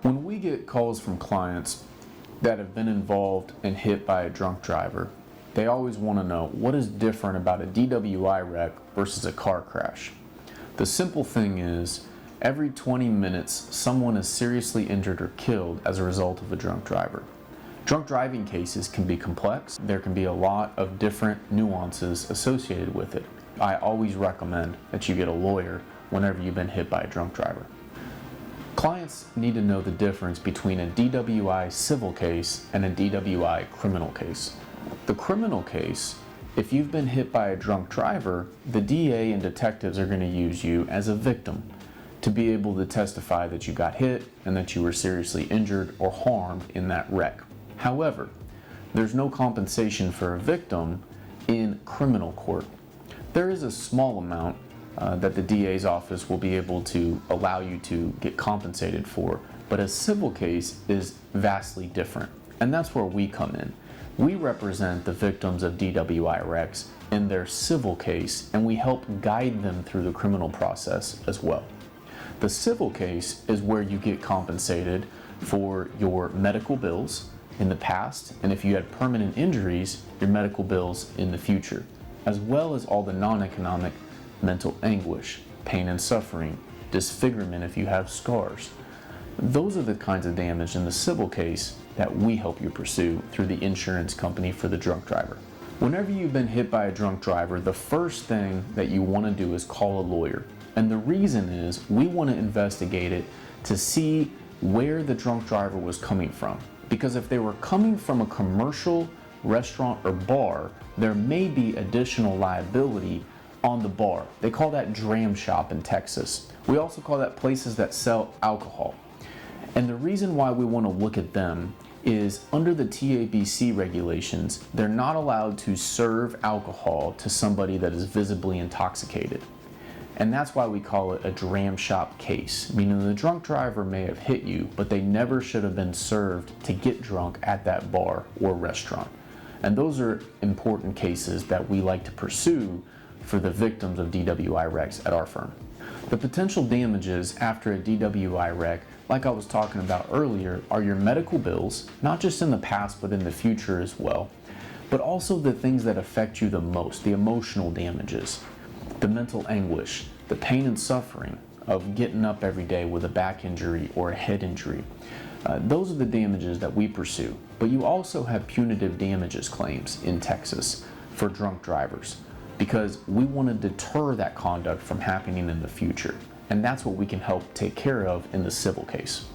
When we get calls from clients that have been involved and hit by a drunk driver, they always want to know what is different about a DWI wreck versus a car crash. The simple thing is, every 20 minutes someone is seriously injured or killed as a result of a drunk driver. Drunk driving cases can be complex. There can be a lot of different nuances associated with it. I always recommend that you get a lawyer whenever you've been hit by a drunk driver. Clients need to know the difference between a DWI civil case and a DWI criminal case. The criminal case, if you've been hit by a drunk driver, the DA and detectives are going to use you as a victim to be able to testify that you got hit and that you were seriously injured or harmed in that wreck. However, there's no compensation for a victim in criminal court. There is a small amount that the DA's office will be able to allow you to get compensated for, but a civil case is vastly different, and that's where we come in. We represent the victims of DWI wrecks in their civil case, and we help guide them through the criminal process as well. The civil case is where you get compensated for your medical bills in the past, and if you had permanent injuries, your medical bills in the future, as well as all the non-economic mental anguish, pain and suffering, disfigurement if you have scars. Those are the kinds of damage in the civil case that we help you pursue through the insurance company for the drunk driver. Whenever you've been hit by a drunk driver, the first thing that you want to do is call a lawyer. And the reason is we want to investigate it to see where the drunk driver was coming from. Because if they were coming from a commercial restaurant or bar, there may be additional liability on the bar. They call that dram shop in Texas. We also call that places that sell alcohol. And the reason why we want to look at them is under the TABC regulations, they're not allowed to serve alcohol to somebody that is visibly intoxicated. And that's why we call it a dram shop case, meaning the drunk driver may have hit you, but they never should have been served to get drunk at that bar or restaurant. And those are important cases that we like to pursue for the victims of DWI wrecks at our firm. The potential damages after a DWI wreck, like I was talking about earlier, are your medical bills, not just in the past but in the future as well, but also the things that affect you the most, the emotional damages, the mental anguish, the pain and suffering of getting up every day with a back injury or a head injury. Those are the damages that we pursue. But you also have punitive damages claims in Texas for drunk drivers, because we want to deter that conduct from happening in the future. And that's what we can help take care of in the civil case.